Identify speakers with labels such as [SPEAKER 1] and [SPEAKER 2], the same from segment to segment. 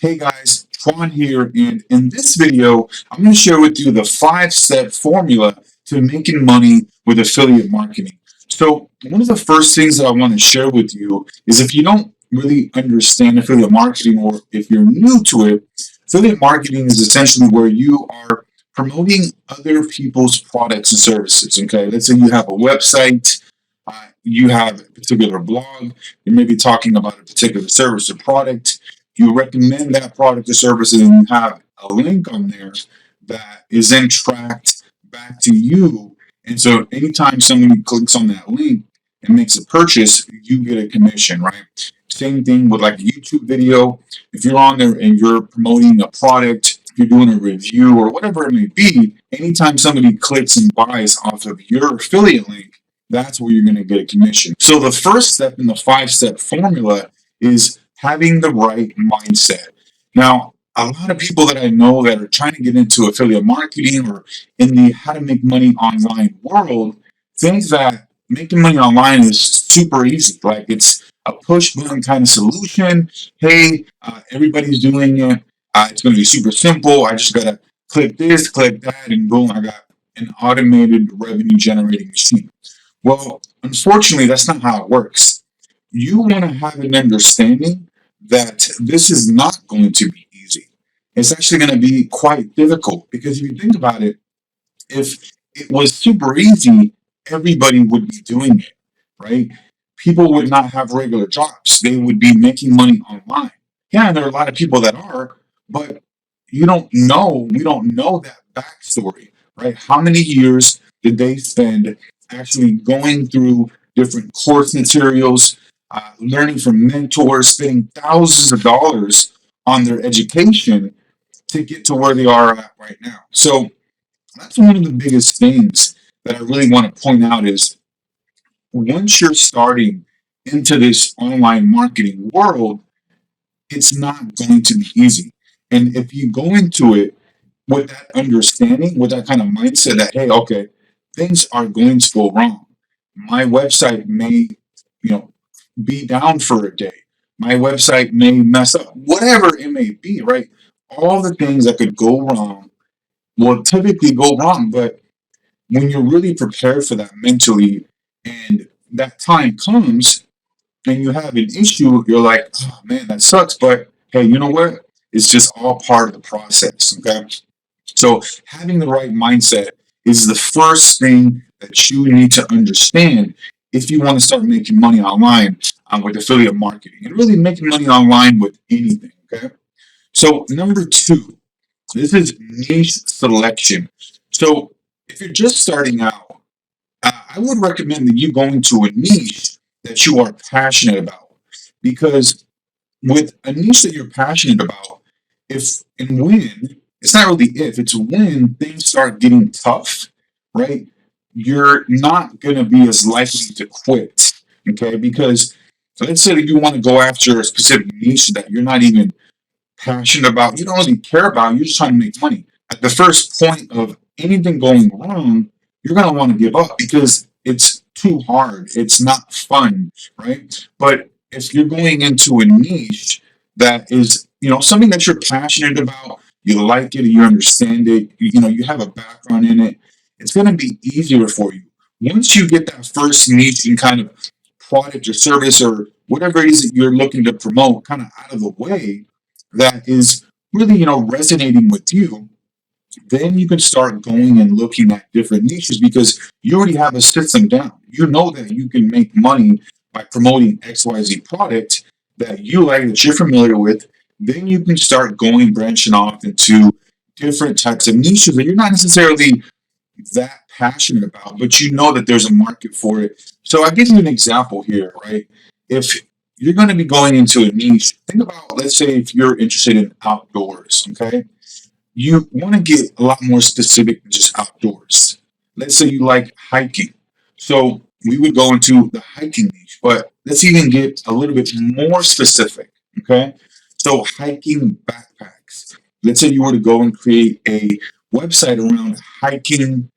[SPEAKER 1] Hey guys, Twan here, and in this video, I'm going to share with you the 5-step formula to making money with affiliate marketing. So, one of the first things that I want to share with you is if you don't really understand affiliate marketing or if you're new to it, affiliate marketing is essentially where you are promoting other people's products and services. Okay, let's say you have a website, you have a particular blog, you may be talking about a particular service or product, you recommend that product or service, and you have a link on there that is then tracked back to you. And so anytime somebody clicks on that link and makes a purchase, you get a commission, right? Same thing with like a YouTube video. If you're on there and you're promoting a product, if you're doing a review or whatever it may be, anytime somebody clicks and buys off of your affiliate link, that's where you're going to get a commission. So the first step in the 5-step formula is having the right mindset. Now, a lot of people that I know that are trying to get into affiliate marketing or in the how to make money online world think that making money online is super easy. Like it's a push button kind of solution. Hey, everybody's doing it. It's going to be super simple. I just got to click this, click that, and boom, I got an automated revenue generating machine. Well, unfortunately, that's not how it works. You want to have an understanding that this is not going to be easy. It's actually going to be quite difficult because if you think about it, if it was super easy, everybody would be doing it, right? People would not have regular jobs. They would be making money online. Yeah, there are a lot of people that are, but we don't know that backstory, right? How many years did they spend actually going through different course materials, learning from mentors, spending thousands of dollars on their education to get to where they are at right now? So that's one of the biggest things that I really want to point out is once you're starting into this online marketing world, it's not going to be easy. And if you go into it with that understanding, with that kind of mindset that, hey, okay, things are going to go wrong. My website may, you know, be down for a day. My website may mess up, whatever it may be, right? All the things that could go wrong will typically go wrong. But when you're really prepared for that mentally and that time comes and you have an issue, you're like, oh man, that sucks. But hey, you know what? It's just all part of the process. Okay. So having the right mindset is the first thing that you need to understand if you want to start making money online with affiliate marketing and really making money online with anything. Okay. So number two, this is niche selection. So if you're just starting out, I would recommend that you go into a niche that you are passionate about because with a niche that you're passionate about, if and when, it's not really if, it's when things start getting tough, right? You're not going to be as likely to quit, okay? Because let's say that you want to go after a specific niche that you're not even passionate about, you don't really care about, you're just trying to make money. At the first point of anything going wrong, you're going to want to give up because it's too hard. It's not fun, right? But if you're going into a niche that is, something that you're passionate about, you like it, you understand it, you have a background in it, it's going to be easier for you. Once you get that first niche and kind of product or service or whatever it is that you're looking to promote kind of out of the way, that is really, resonating with you, then you can start going and looking at different niches because you already have a system down. You know that you can make money by promoting XYZ product that you like, that you're familiar with. Then you can start going branching off into different types of niches that you're not necessarily that passionate about, but you know that there's a market for it. So I'll give you an example here, right? If you're going to be going into a niche, think about, let's say, if you're interested in outdoors, okay? You want to get a lot more specific than just outdoors. Let's say you like hiking. So we would go into the hiking niche, but let's even get a little bit more specific, okay? So hiking backpacks. Let's say you were to go and create a website around hiking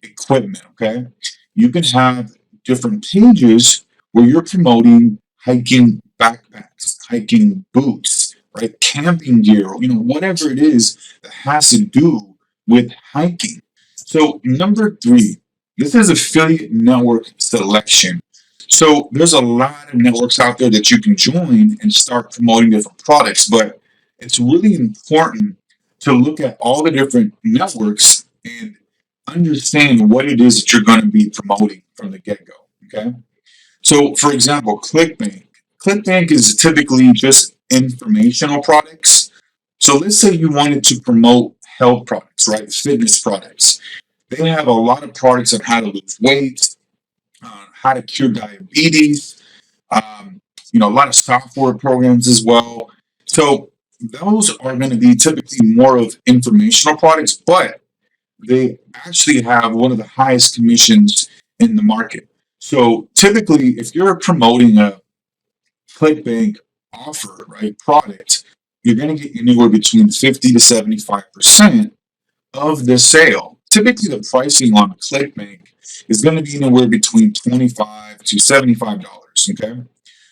[SPEAKER 1] equipment, okay? You can have different pages where you're promoting hiking backpacks, hiking boots, right? Camping gear, whatever it is that has to do with hiking. So number three, this is affiliate network selection. So there's a lot of networks out there that you can join and start promoting different products, but it's really important to look at all the different networks and understand what it is that you're going to be promoting from the get-go. Okay. So, for example, ClickBank. ClickBank is typically just informational products. So, let's say you wanted to promote health products, right? Fitness products. They have a lot of products on how to lose weight, how to cure diabetes, a lot of software programs as well. So, those are going to be typically more of informational products, but they actually have one of the highest commissions in the market. So typically, if you're promoting a ClickBank offer, right, product, you're going to get anywhere between 50 to 75% of the sale. Typically, the pricing on ClickBank is going to be anywhere between $25 to $75. Okay.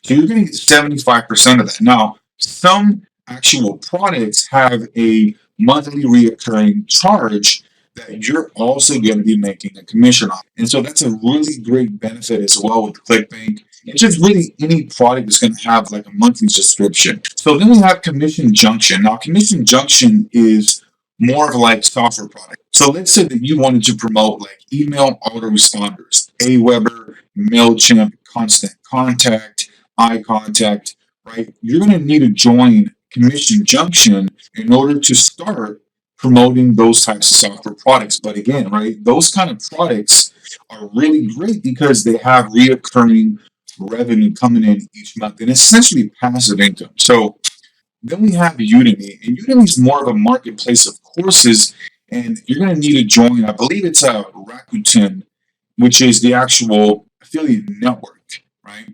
[SPEAKER 1] So you're going to get 75% of that. Now, some actual products have a monthly reoccurring charge that you're also going to be making a commission on. And so that's a really great benefit as well with ClickBank. It's just really any product is going to have like a monthly subscription. So then we have Commission Junction. Now, Commission Junction is more of like software product. So let's say that you wanted to promote like email autoresponders, Aweber, MailChimp, Constant Contact, iContact, right? You're going to need to join Commission Junction in order to start promoting those types of software products. But again, right, those kind of products are really great because they have reoccurring revenue coming in each month and essentially passive income. So then we have Udemy, and Udemy is more of a marketplace of courses, and you're going to need to join. I believe it's a Rakuten, which is the actual affiliate network, right?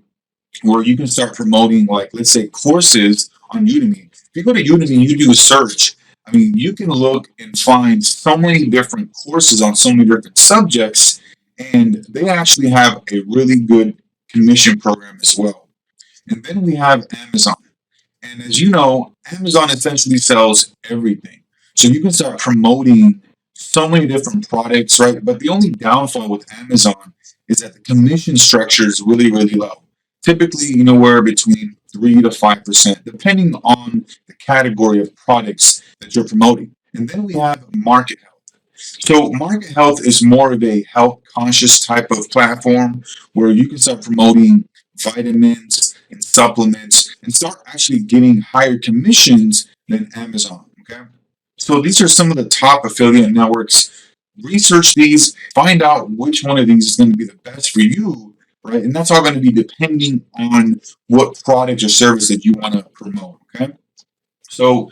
[SPEAKER 1] Where you can start promoting, like, let's say, courses on Udemy. If you go to Udemy and you do a search, I mean, you can look and find so many different courses on so many different subjects, and they actually have a really good commission program as well. And then we have Amazon. And as you know, Amazon essentially sells everything. So you can start promoting so many different products, right? But the only downfall with Amazon is that the commission structure is really, really low. Typically, anywhere between 3 to 5%, depending on the category of products that you're promoting. And then we have Market Health. So Market Health is more of a health conscious type of platform where you can start promoting vitamins and supplements and start actually getting higher commissions than Amazon. Okay. So these are some of the top affiliate networks. Research these, find out which one of these is going to be the best for you, right? And that's all going to be depending on what product or service that you want to promote. Okay. So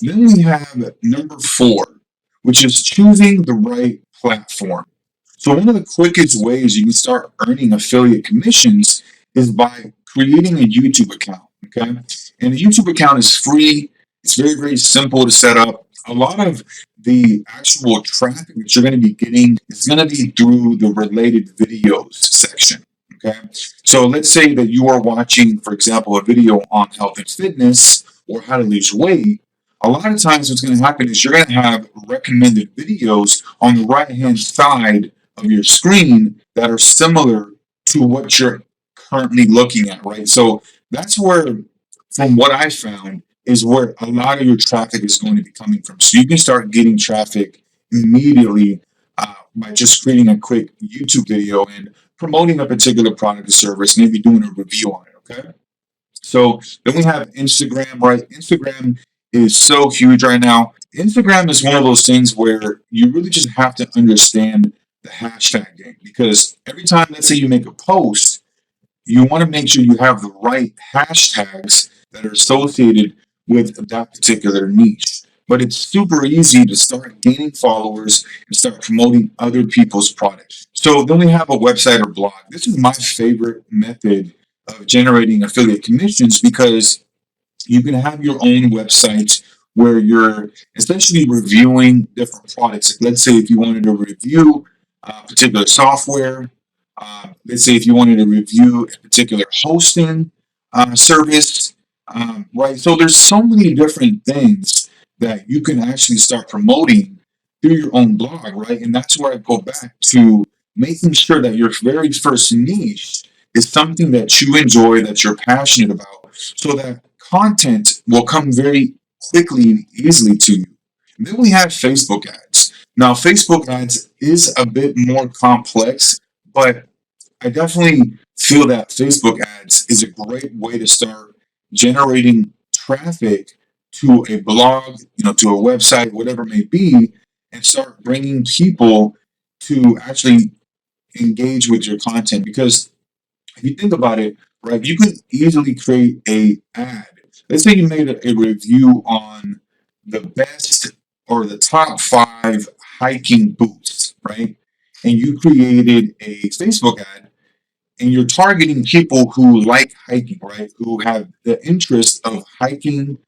[SPEAKER 1] then we have number four, which is choosing the right platform. So one of the quickest ways you can start earning affiliate commissions is by creating a YouTube account. Okay. And a YouTube account is free. It's very, very simple to set up. A lot of the actual traffic that you're going to be getting is going to be through the related videos section. Okay. So let's say that you are watching, for example, a video on health and fitness or how to lose weight. A lot of times what's going to happen is you're going to have recommended videos on the right hand side of your screen that are similar to what you're currently looking at, right? So that's where, from what I found, is where a lot of your traffic is going to be coming from. So you can start getting traffic immediately by just creating a quick YouTube video and promoting a particular product or service, maybe doing a review on it, okay? So then we have Instagram, right? Instagram is so huge right now. Instagram is one of those things where you really just have to understand the hashtag game because every time, let's say you make a post, you want to make sure you have the right hashtags that are associated with that particular niche. But it's super easy to start gaining followers and start promoting other people's products. So then we have a website or blog. This is my favorite method of generating affiliate commissions because you can have your own website where you're essentially reviewing different products. Let's say if you wanted to review particular software, let's say if you wanted to review a particular hosting service, right? So there's so many different things that you can actually start promoting through your own blog, right? And that's where I go back to making sure that your very first niche is something that you enjoy, that you're passionate about, so that content will come very quickly and easily to you. And then we have Facebook ads. Now, Facebook ads is a bit more complex, but I definitely feel that Facebook ads is a great way to start generating traffic to a blog, to a website, whatever it may be, and start bringing people to actually engage with your content. Because if you think about it, right, you could easily create a ad. Let's say you made a review on the best or the top 5 hiking boots, right? And you created a Facebook ad and you're targeting people who like hiking, right? Who have the interest of hiking.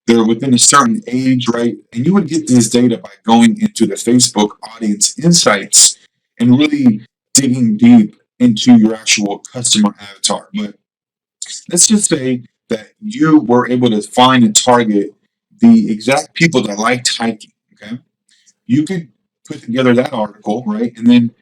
[SPEAKER 1] They're within a certain age, right? And you would get this data by going into the Facebook audience insights and really digging deep into your actual customer avatar. But let's just say that you were able to find and target the exact people that liked hiking. Okay, you could put together that article, right? And then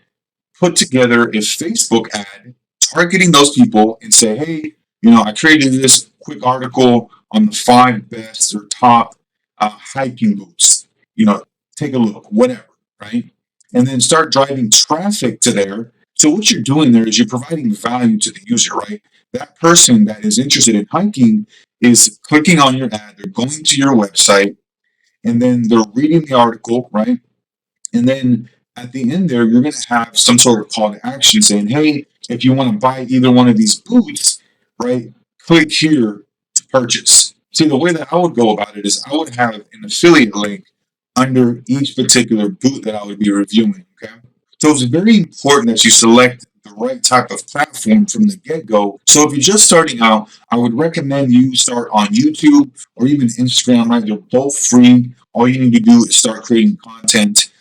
[SPEAKER 1] put together a Facebook ad targeting those people and say, hey, I created this quick article on the 5 best or top hiking boots. You know, take a look, whatever, right? And then start driving traffic to there. So what you're doing there is you're providing value to the user, right? That person that is interested in hiking is clicking on your ad, they're going to your website, and then they're reading the article, right? And then at the end there, you're going to have some sort of call to action saying, hey, if you want to buy either one of these boots, right, click here to purchase. See, the way that I would go about it is I would have an affiliate link under each particular boot that I would be reviewing. Okay. So it's very important that you select the right type of platform from the get go. So if you're just starting out, I would recommend you start on YouTube or even Instagram, right? They're both free. All you need to do is start creating content,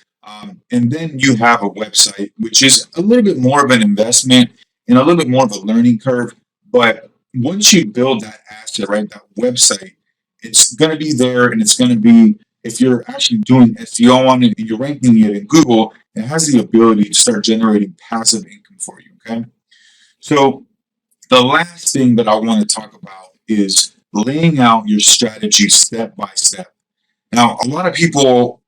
[SPEAKER 1] and then you have a website, which is a little bit more of an investment and a little bit more of a learning curve. But once you build that asset, right, that website, it's going to be there and it's going to be, if you're actually doing SEO on it and you're ranking it in Google, it has the ability to start generating passive income for you. Okay. So the last thing that I want to talk about is laying out your strategy step by step. Now, a lot of people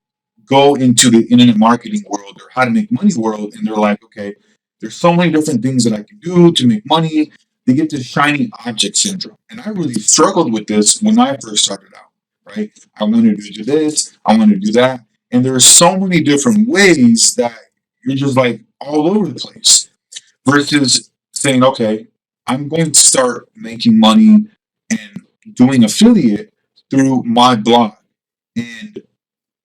[SPEAKER 1] go into the internet marketing world or how to make money world, and they're like, okay, there's so many different things that I can do to make money. They get this shiny object syndrome. And I really struggled with this when I first started out, right? I wanted to do this, I wanted to do that. And there are so many different ways that you're just like all over the place versus saying, okay, I'm going to start making money and doing affiliate through my blog. And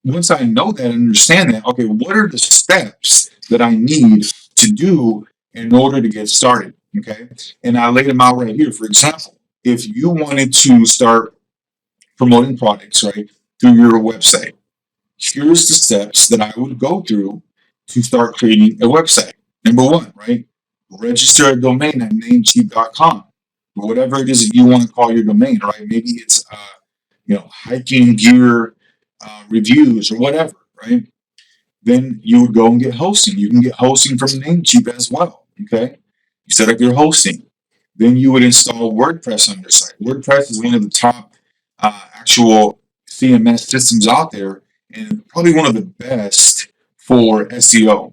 [SPEAKER 1] once I know that and understand that, okay, what are the steps that I need to do in order to get started? Okay. And I laid them out right here. For example, if you wanted to start promoting products, right, through your website, here's the steps that I would go through to start creating a website. Number one, right? Register a domain at namecheap.com. Whatever it is that you want to call your domain, right? Maybe it's hiking gear reviews or whatever, right? Then you would go and get hosting. You can get hosting from Namecheap as well. Okay. You set up your hosting. Then you would install WordPress on your site. WordPress is one of the top actual CMS systems out there and probably one of the best for SEO,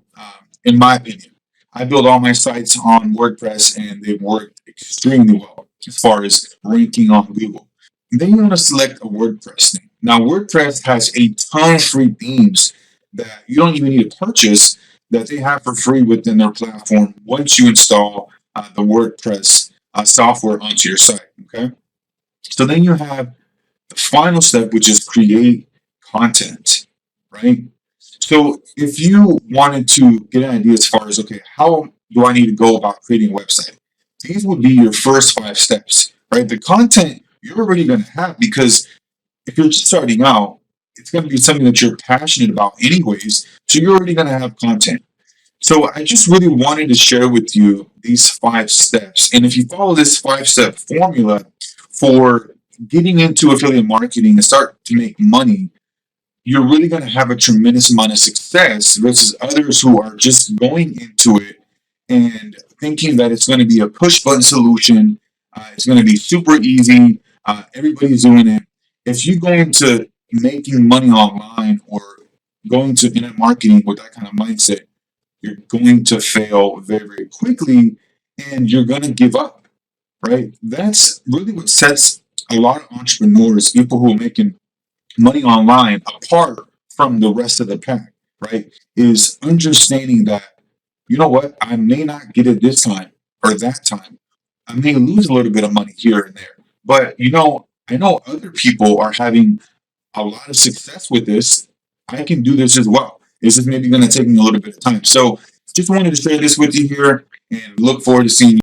[SPEAKER 1] in my opinion. I build all my sites on WordPress and they've worked extremely well as far as ranking on Google. And then you want to select a WordPress theme. Now, WordPress has a ton of free themes that you don't even need to purchase that they have for free within their platform once you install the WordPress software onto your site. Okay. So then you have the final step, which is create content, right? So if you wanted to get an idea as far as, okay, how do I need to go about creating a website? These would be your first 5 steps, right? The content you're already going to have because if you're just starting out, it's going to be something that you're passionate about anyways. So you're already going to have content. So I just really wanted to share with you these 5 steps. And if you follow this 5-step formula for getting into affiliate marketing and start to make money, you're really going to have a tremendous amount of success versus others who are just going into it and thinking that it's going to be a push button solution. It's going to be super easy. Everybody's doing it. If you go into making money online or going to internet marketing with that kind of mindset, you're going to fail very, very quickly and you're going to give up, right? That's really what sets a lot of entrepreneurs, people who are making money online, apart from the rest of the pack, right? Is understanding that, you know what, I may not get it this time or that time. I may lose a little bit of money here and there. But, I know other people are having a lot of success with this. I can do this as well. This is maybe going to take me a little bit of time. So just wanted to share this with you here and look forward to seeing you.